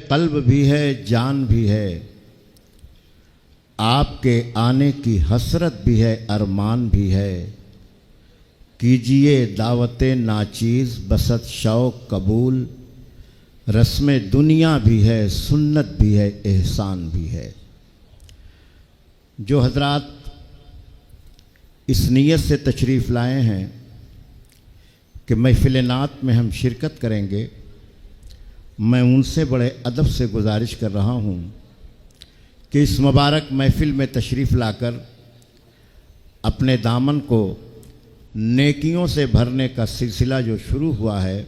कल्ब भी है, जान भी है, आपके आने की हसरत भी है, अरमान भी है। कीजिए दावते नाचीज़ बसत शौक़ कबूल, रस्म दुनिया भी है, सुन्नत भी है, एहसान भी है। जो हजरात इस नीयत से तशरीफ़ लाए हैं कि महफ़िल नात में हम शिरकत करेंगे, मैं उनसे बड़े अदब से गुजारिश कर रहा हूँ कि इस मुबारक महफ़िल में तशरीफ़ लाकर अपने दामन को नेकियों से भरने का सिलसिला जो शुरू हुआ है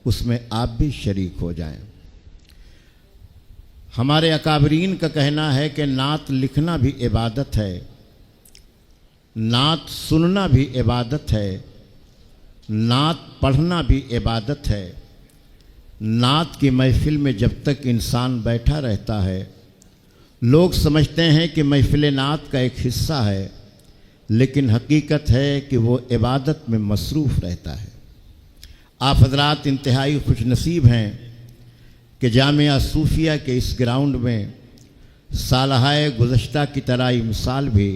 उसमें आप भी शरीक हो जाएं। हमारे अकाबरीन का कहना है कि नात लिखना भी इबादत है, नात सुनना भी इबादत है, नात पढ़ना भी इबादत है। नात की महफ़िल में जब तक इंसान बैठा रहता है, लोग समझते हैं कि महफ़िल नात का एक हिस्सा है, लेकिन हकीकत है कि वो इबादत में मसरूफ़ रहता है। आप हज़रात इंतहाई खुशनसीब हैं कि जामिया सूफिया के इस ग्राउंड में सालहाए गुज़श्ता की तरह इमसाल भी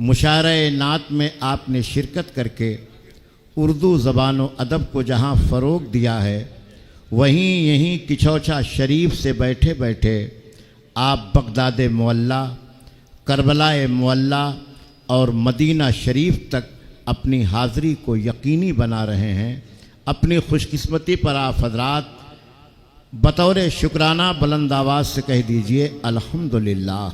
मुशायरे नात में आपने शिरकत करके उर्दू ज़बान व अदब को जहाँ फ़रोग़ दिया है, वहीं यहीं किचौचा शरीफ से बैठे बैठे आप बगदाद मुअल्ला, करबलाए मुअल्ला और मदीना शरीफ तक अपनी हाज़िरी को यकीनी बना रहे हैं। अपनी खुशकिस्मती पर आप हज़रात बतौर शुक्राना बुलंद आवाज़ से कह दीजिए अल्हम्दुलिल्लाह।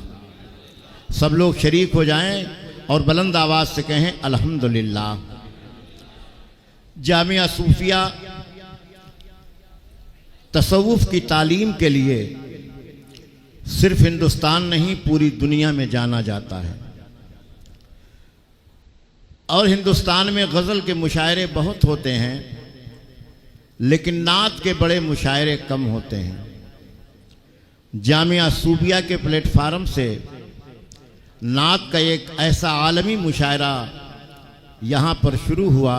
सब लोग शरीक हो जाएं और बुलंद आवाज़ से कहें अल्हम्दुलिल्लाह। जामिया सूफिया तसव्वुफ़ की तालीम के लिए सिर्फ हिंदुस्तान नहीं पूरी दुनिया में जाना जाता है, और हिंदुस्तान में गज़ल के मुशायरे बहुत होते हैं, लेकिन नात के बड़े मुशायरे कम होते हैं। जामिया सूफिया के प्लेटफार्म से नात का एक ऐसा आलमी मुशायरा यहाँ पर शुरू हुआ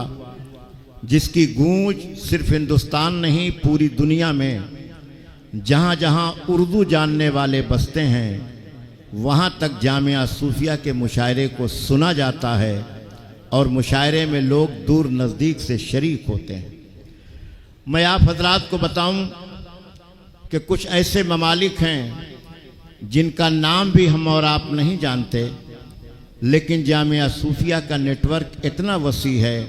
जिसकी गूंज सिर्फ हिंदुस्तान नहीं पूरी दुनिया में जहाँ जहाँ उर्दू जानने वाले बसते हैं वहाँ तक जामिया सूफिया के मुशायरे को सुना जाता है, और मुशायरे में लोग दूर नज़दीक से शरीक होते हैं। मैं आप हजरात को बताऊं कि कुछ ऐसे ममालिक हैं जिनका नाम भी हम और आप नहीं जानते, लेकिन जामिया सूफिया का नेटवर्क इतना वसी है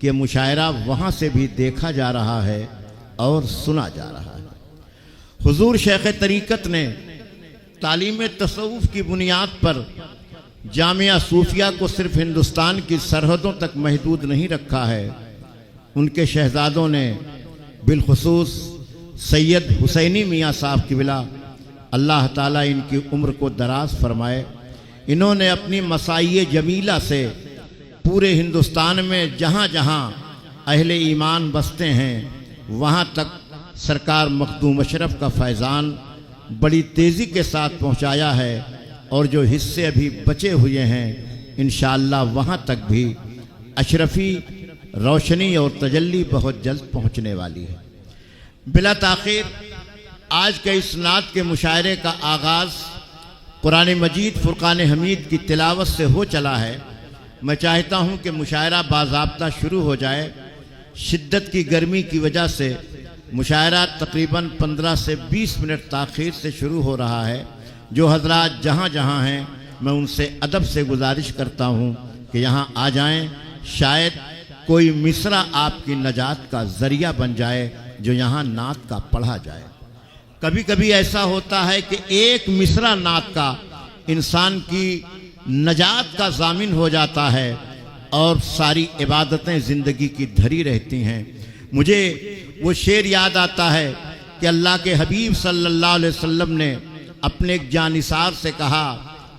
कि मुशायरा वहाँ से भी देखा जा रहा है और सुना जा रहा है। हुजूर शेख तरीक़त ने तालीम तसव्वुफ़ की बुनियाद पर जामिया सूफिया को सिर्फ हिंदुस्तान की सरहदों तक महदूद नहीं रखा है। उनके शहजादों ने बिलखुसूस सैयद हुसैनी मियाँ साहब क़िबला अल्लाह ताला इनकी उम्र को दराज फरमाए, इन्होंने अपनी मसाई जमीला से पूरे हिंदुस्तान में जहाँ जहाँ अहले ईमान बसते हैं वहाँ तक सरकार मखदूम अशरफ का फैज़ान बड़ी तेज़ी के साथ पहुँचाया है, और जो हिस्से अभी बचे हुए हैं इंशाअल्लाह वहाँ तक भी अशरफ़ी रोशनी और तजल्ली बहुत जल्द पहुँचने वाली है। बिला ताख़ीर आज के इस नात के मुशायरे का आगाज़ कुरान मजीद फ़ुरक़ान हमीद की तिलावत से हो चला है। मैं चाहता हूँ कि मुशायरा बाज़ाब्ता शुरू हो जाए। शिद्दत की गर्मी की वजह से मुशायरा तकरीबन 15 से 20 मिनट ताख़ीर से शुरू हो रहा है। जो हजरात जहाँ जहाँ हैं मैं उनसे अदब से गुजारिश करता हूँ कि यहाँ आ जाएं, शायद कोई मिसरा आपकी नजात का ज़रिया बन जाए जो यहाँ नात का पढ़ा जाए। कभी कभी ऐसा होता है कि एक मिसरा नात का इंसान की नजात का ज़ामिन हो जाता है और सारी इबादतें ज़िंदगी की धरी रहती हैं। मुझे वो शेर याद आता है कि अल्लाह के हबीब सल्लल्लाहु अलैहि वसल्लम ने अपने एक जानिसार से कहा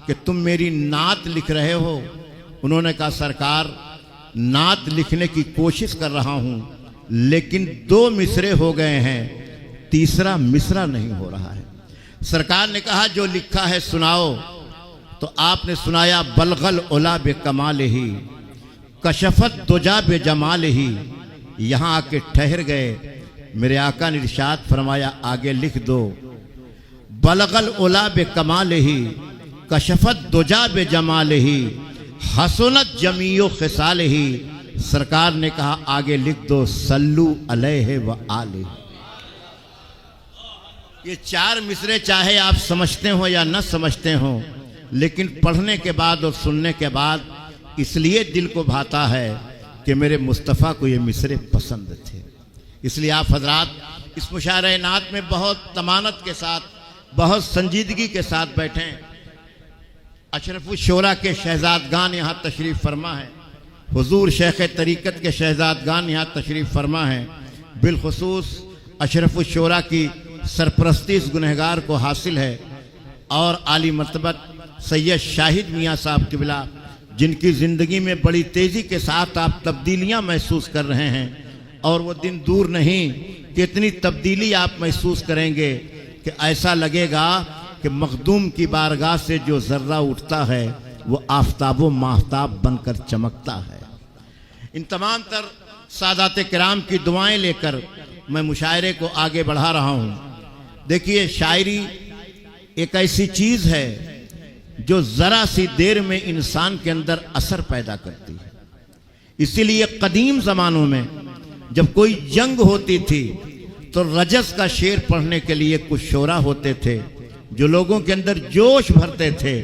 कि तुम मेरी नात लिख रहे हो। उन्होंने कहा सरकार नात लिखने की कोशिश कर रहा हूँ, लेकिन 2 मिसरे हो गए हैं, तीसरा मिसरा नहीं हो रहा है। सरकार ने कहा जो लिखा है सुनाओ। तो आपने सुनाया बलगल उला बे कमाल ही कशफत दुजा बे जमाल ही। यहाँ आके ठहर गए मेरे आका ने इरशाद फरमाया, आगे लिख दो, बलगल उला बे कमाल ही कशफत दुजा बे जमाल ही हसनत जमीयो खिसाल ही। सरकार ने कहा आगे लिख दो, सल्लू अलैहि व आलिही। ये 4 मिसरे चाहे आप समझते हो या न समझते हो, लेकिन पढ़ने के बाद और सुनने के बाद इसलिए दिल को भाता है कि मेरे मुस्तफ़ा को ये मिसरे पसंद थे। इसलिए आप हजरात इस मुशायरे नात में बहुत तमानत के साथ, बहुत संजीदगी के साथ बैठें। अशरफुल शोरा के शहजादगान यहाँ तशरीफ़ फरमा है, हुजूर शेख तरीक़त के शहजादगान यहाँ तशरीफ़ फरमा है। बिलखुसूस अशरफुल शोरा की सरपरस्ती इस गुनहगार को हासिल है और आली मर्तबत सैयद शाहिद मियाँ साहब क़िबला, जिनकी ज़िंदगी में बड़ी तेज़ी के साथ आप तब्दीलियाँ महसूस कर रहे हैं, और वो दिन दूर नहीं कि इतनी तब्दीली आप महसूस करेंगे कि ऐसा लगेगा कि मखदूम की बारगाह से जो ज़र्रा उठता है वो आफताबो माहताब बनकर चमकता है। इन तमाम तर सादात किराम की दुआएं लेकर मैं मुशायरे को आगे बढ़ा रहा हूँ। देखिए, शायरी एक ऐसी चीज़ है जो ज़रा सी देर में इंसान के अंदर असर पैदा करती है। इसीलिए कदीम ज़मानों में जब कोई जंग होती थी तो रजस का शेर पढ़ने के लिए कुछ शोरा होते थे जो लोगों के अंदर जोश भरते थे,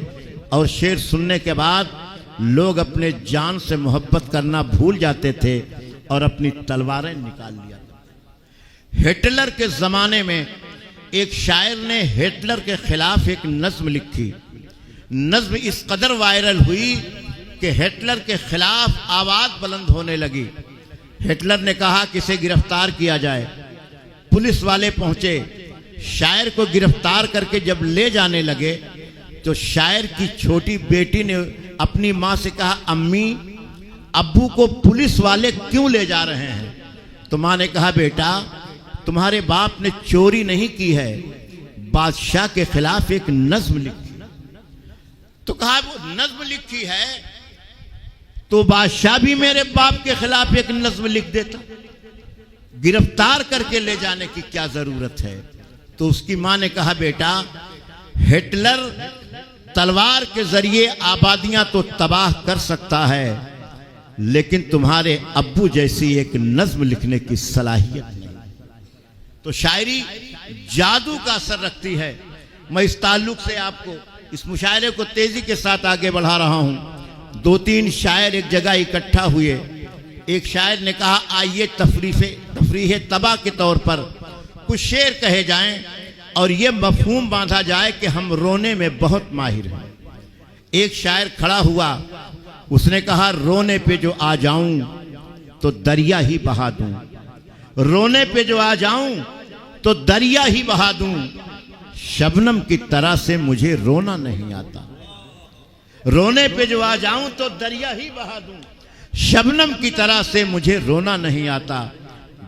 और शेर सुनने के बाद लोग अपने जान से मोहब्बत करना भूल जाते थे और अपनी तलवारें निकाल लिया करते। हिटलर के ज़माने में एक शायर ने हिटलर के खिलाफ एक नज्म लिखी। नज्म इस कदर वायरल हुई कि हिटलर के खिलाफ आवाज़ बुलंद होने लगी। हिटलर ने कहा कि इसे गिरफ्तार किया जाए। पुलिस वाले पहुंचे, शायर को गिरफ्तार करके जब ले जाने लगे तो शायर की छोटी बेटी ने अपनी माँ से कहा, अम्मी, अब्बू को पुलिस वाले क्यों ले जा रहे हैं? तो माँ ने कहा, बेटा, तुम्हारे बाप ने चोरी नहीं की है, बादशाह के खिलाफ एक नज्म लिखी। तो कहा, वो नज्म लिखी है तो बादशाह भी मेरे बाप के खिलाफ एक नज्म लिख देता, गिरफ्तार करके ले जाने की क्या जरूरत है? तो उसकी मां ने कहा, बेटा, हिटलर तलवार के जरिए आबादियां तो तबाह कर सकता है, लेकिन तुम्हारे अब्बू जैसी एक नज्म लिखने की सलाहियत नहीं। तो शायरी जादू का असर रखती है। मैं इस ताल्लुक से आपको इस मुशायरे को तेजी के साथ आगे बढ़ा रहा हूं। 2-3 शायर एक जगह इकट्ठा हुए। एक शायर ने कहा, आइए तफरीह तबाह के तौर पर कुछ शेर कहे जाएं और ये मफहूम बांधा जाए कि हम रोने में बहुत माहिर हैं। एक शायर खड़ा हुआ, उसने कहा, रोने पे जो आ जाऊं तो दरिया ही बहा दूं, रोने पे जो आ जाऊं तो दरिया ही बहा दूं, शबनम की तरह से मुझे रोना नहीं आता। रोने पे जो आ जाऊं तो दरिया ही बहा दूं, शबनम की तरह से मुझे रोना नहीं आता।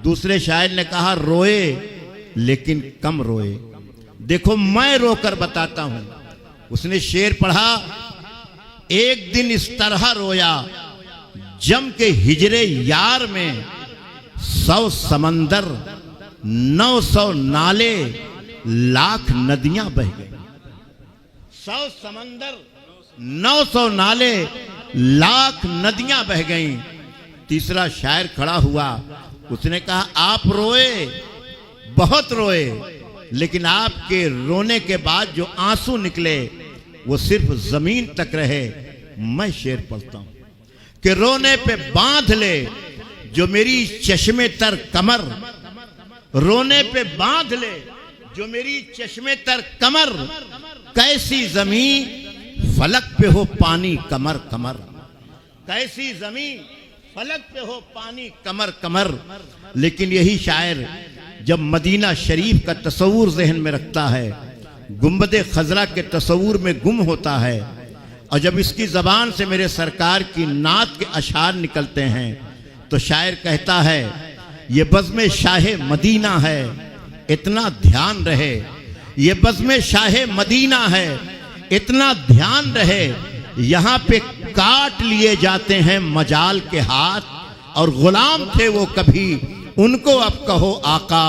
दूसरे शायर ने कहा, रोए लेकिन कम रोए, देखो मैं रोकर बताता हूं। उसने शेर पढ़ा, एक दिन इस तरह रोया जम के हिजरे यार में, 100 समंदर 900 नाले लाख नदियां बह गई। 100 समंदर 900 नाले लाख नदियां बह गईं। तीसरा शायर खड़ा हुआ, उसने कहा, आप रोए, बहुत रोए, लेकिन आपके रोने के बाद जो आंसू निकले वो सिर्फ जमीन तक रहे। मैं शेर पढ़ता हूं कि रोने पे बांध ले जो मेरी चश्मे तर कमर, रोने पे बांध ले जो मेरी चश्मे तर कमर, कैसी जमीन फलक पे हो पानी कमर कमर, कैसी जमीन फलक पे हो पानी कमर कमर। लेकिन यही शायर जब मदीना शरीफ का तस्वूर जहन में रखता है, गुंबदे खजरा के तस्वूर में गुम होता है, और जब इसकी ज़बान से मेरे सरकार की नात के अशार निकलते हैं, तो शायर कहता है, ये बज़्म शाह मदीना है, इतना ध्यान रहे, ये बज़्म शाह मदीना है, इतना ध्यान रहे, यहाँ पे काट लिए जाते हैं मजाल के हाथ, और गुलाम थे वो कभी उनको अब कहो आका,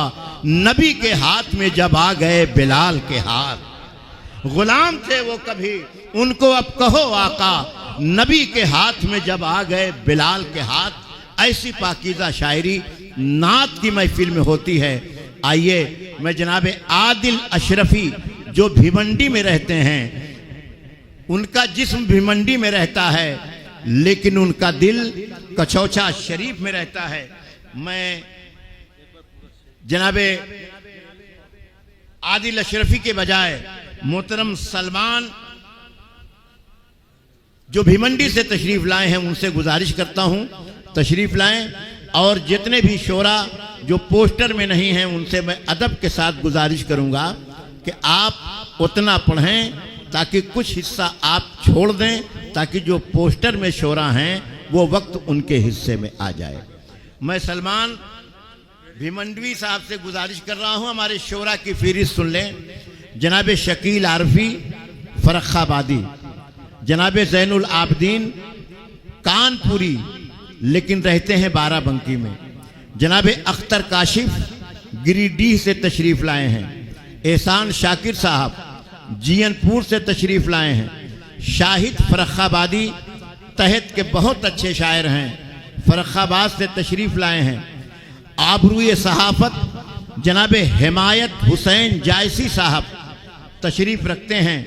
नबी के हाथ में जब आ गए बिलाल के हाथ। गुलाम थे वो कभी, उनको अब कहो आका, नबी के हाथ में जब आ गए बिलाल के हाथ। ऐसी पाकीज़ा शायरी नात की महफिल में होती है। आइए मैं जनाब आदिल अशरफी जो भिवंडी में रहते हैं, उनका जिस्म भिवंडी में रहता है लेकिन उनका दिल कचौचा शरीफ में रहता है। मैं जनाब आदिल अशरफी के बजाय मोहतरम सलमान जो भिवंडी से तशरीफ लाए हैं उनसे गुजारिश करता हूं तशरीफ लाएं, और जितने भी शोरा जो पोस्टर में नहीं हैं उनसे मैं अदब के साथ गुजारिश करूंगा कि आप उतना पढ़ें ताकि कुछ हिस्सा आप छोड़ दें, ताकि जो पोस्टर में शोरा हैं वो वक्त उनके हिस्से में आ जाए। मैं सलमान भिमंडवी साहब से गुजारिश कर रहा हूं हमारे शोरा की फहरिस्त सुन लें। जनाब शकील आरफी फर्रुखाबादी, जनाब जैनुल आबदीन कानपुरी लेकिन रहते हैं बाराबंकी में, जनाब अख्तर काशिफ गिरिडीह से तशरीफ़ लाए हैं, एहसान शाकिर साहब जीयनपुर से तशरीफ़ लाए हैं, शाहिद फर्रुखाबादी तहत के बहुत अच्छे शायर हैं, फर्रुखाबाद से तशरीफ़ लाए हैं। आबरूए सहाफ़त जनाब हिमायत हुसैन जायसी साहब तशरीफ़ रखते हैं।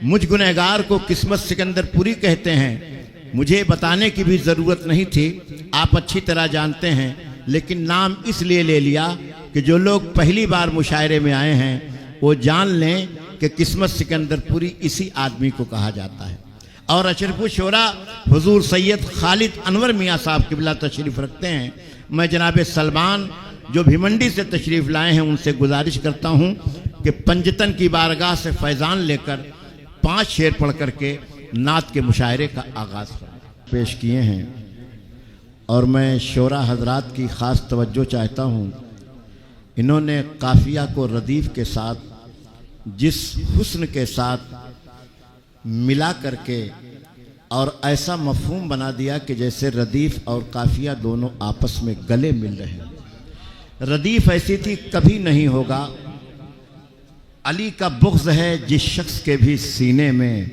मुझ गुनहगार को किस्मत सिकंदरपुरी कहते हैं। मुझे बताने की भी ज़रूरत नहीं थी, आप अच्छी तरह जानते हैं, लेकिन नाम इसलिए ले लिया कि जो लोग पहली बार मुशायरे में आए हैं वो जान लें कि किस्मत सिकंदरपुरी इसी आदमी को कहा जाता है। और अशरफुल शोरा हुजूर सैयद खालिद अनवर मियाँ साहब किबला तशरीफ़ रखते हैं। मैं जनाब सलमान जो भिवंडी से तशरीफ़ लाए हैं उनसे गुजारिश करता हूँ कि पंजतन की बारगाह से फैज़ान लेकर 5 शेर पढ़ करके नात के मुशायरे का आगाज़ पेश किए हैं। और मैं शोरा हजरात की ख़ास तवज्जो चाहता हूँ, इन्होंने काफ़िया को रदीफ़ के साथ जिस हुस्न के साथ मिला करके और ऐसा मफहूम बना दिया कि जैसे रदीफ़ और काफ़िया दोनों आपस में गले मिल रहे हैं। रदीफ़ ऐसी थी कभी नहीं होगा, अली का बुग़्ज़ है जिस शख्स के भी सीने में,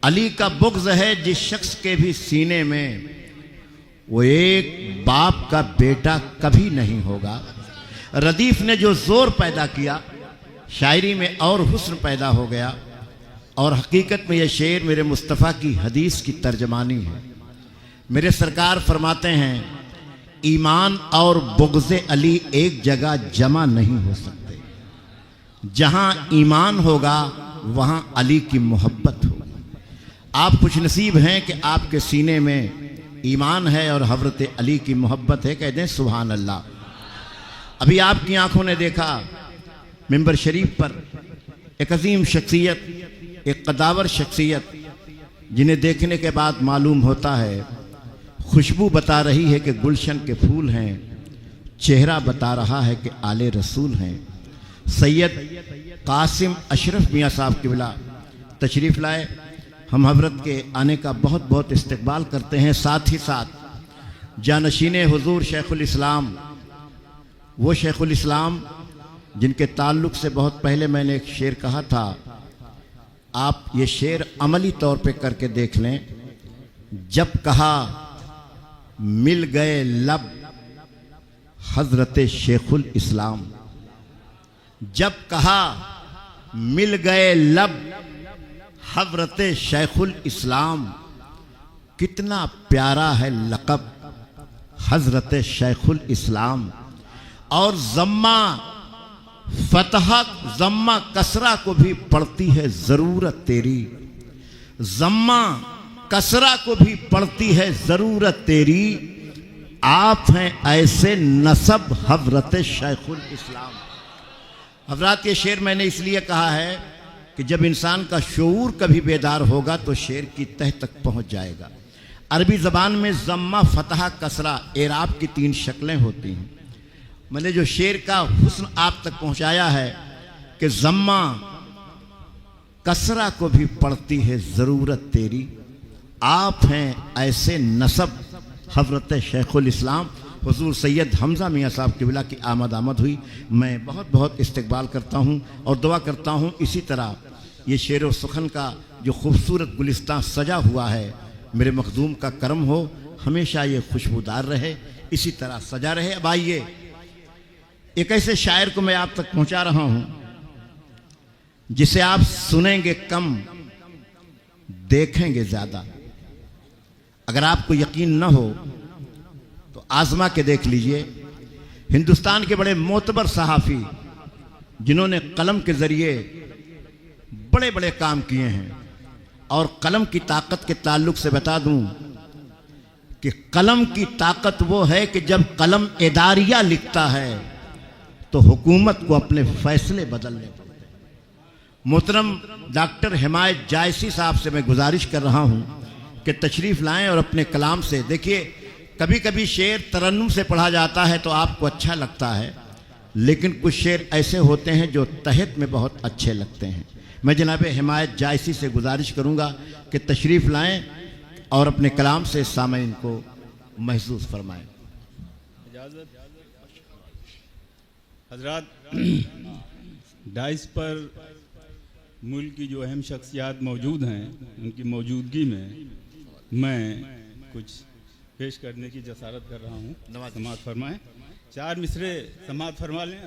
अली का बुग़्ज़ है जिस शख्स के भी सीने में, वो एक बाप का बेटा कभी नहीं होगा। रदीफ़ ने जो ज़ोर पैदा किया शायरी में और हुस्न पैदा हो गया। और हकीकत में यह शेर मेरे मुस्तफ़ा की हदीस की तर्जमानी है। मेरे सरकार फरमाते हैं ईमान और बुग़्ज़े अली एक जगह जमा नहीं हो सकते। जहाँ ईमान होगा वहाँ अली की मोहब्बत होगी। आप खुश नसीब हैं कि आपके सीने में ईमान है और हज़रत अली की मोहब्बत है। कह दें सुभान अल्लाह। अभी आपकी आंखों ने देखा मिंबर शरीफ पर एक अजीम शख्सियत, एक कदावर शख्सियत, जिन्हें देखने के बाद मालूम होता है खुशबू बता रही है कि गुलशन के फूल हैं, चेहरा बता रहा है कि आले रसूल हैं। सैयद कासिम अशरफ मियाँ साहब किबला तशरीफ़ लाए। हम हज़रत के आने का बहुत बहुत इस्तकबाल करते हैं। साथ ही साथ जानशीन हुजूर शेखुल इस्लाम, वो शेखुल इस्लाम जिनके ताल्लुक़ से बहुत पहले मैंने एक शेर कहा था, आप ये शेर अमली तौर पे करके देख लें। जब कहा मिल गए लब हज़रत शेखुल इस्लाम, जब कहा मिल गए लब हज़रत शेखुल इस्लाम, कितना प्यारा है लक़ब हज़रत शेखुल इस्लाम। और ज़म्मा फतह ज़म्मा कसरा को भी पड़ती है ज़रूरत तेरी, ज़म्मा कसरा को भी पड़ती है ज़रूरत तेरी। आप हैं ऐसे नसब हज़रत शेखुल इस्लाम। हज़रात ये शेर मैंने इसलिए कहा है कि जब इंसान का शऊर कभी बेदार होगा तो शेर की तह तक पहुंच जाएगा। अरबी ज़बान में ज़म्मा फतह कसरा एराब की 3 शक्लें होती हैं। मैंने जो शेर का हुस्न आप तक पहुंचाया है कि ज़म्मा कसरा को भी पड़ती है ज़रूरत तेरी। आप हैं ऐसे नसब हज़रत शेखुल इस्लाम। हुजूर सैयद हमज़ा मियाँ साहब क़िबला की आमद हुई। मैं बहुत बहुत इस्तकबाल करता हूँ और दुआ करता हूँ इसी तरह ये शेर व सुखन का जो खूबसूरत गुलिस्तां सजा हुआ है, मेरे मखदूम का करम हो, हमेशा ये खुशबूदार रहे, इसी तरह सजा रहे। अब आइए एक ऐसे शायर को मैं आप तक पहुंचा रहा हूं जिसे आप सुनेंगे कम, देखेंगे ज्यादा। अगर आपको यकीन न हो तो आजमा के देख लीजिए। हिंदुस्तान के बड़े मोतबर सहाफ़ी जिन्होंने कलम के जरिए बड़े बड़े काम किए हैं, और कलम की ताकत के ताल्लुक से बता दूं कि कलम की ताकत वो है कि जब कलम इदारिया लिखता है तो हुकूमत को अपने फैसले बदलने पड़ते हैं। मोहतरम डॉक्टर हिमायत जायसी साहब से मैं गुजारिश कर रहा हूं कि तशरीफ़ लाएं और अपने कलाम से, देखिए कभी कभी शेर तरन्नुम से पढ़ा जाता है तो आपको अच्छा लगता है, लेकिन कुछ शेर ऐसे होते हैं जो तहत में बहुत अच्छे लगते हैं। मैं जनाब हिमायत जायसी से गुजारिश करूंगा कि तशरीफ़ लाएं और अपने कलाम से सामईन को महसूस फरमाएं। हजरात, डाइस पर मुल्क की जो अहम शख्सियात मौजूद हैं, उनकी मौजूदगी में मैं कुछ पेश करने की जसारत कर रहा हूँ। समाअत फरमाएं। 4 मिसरे समाअत फरमा लें।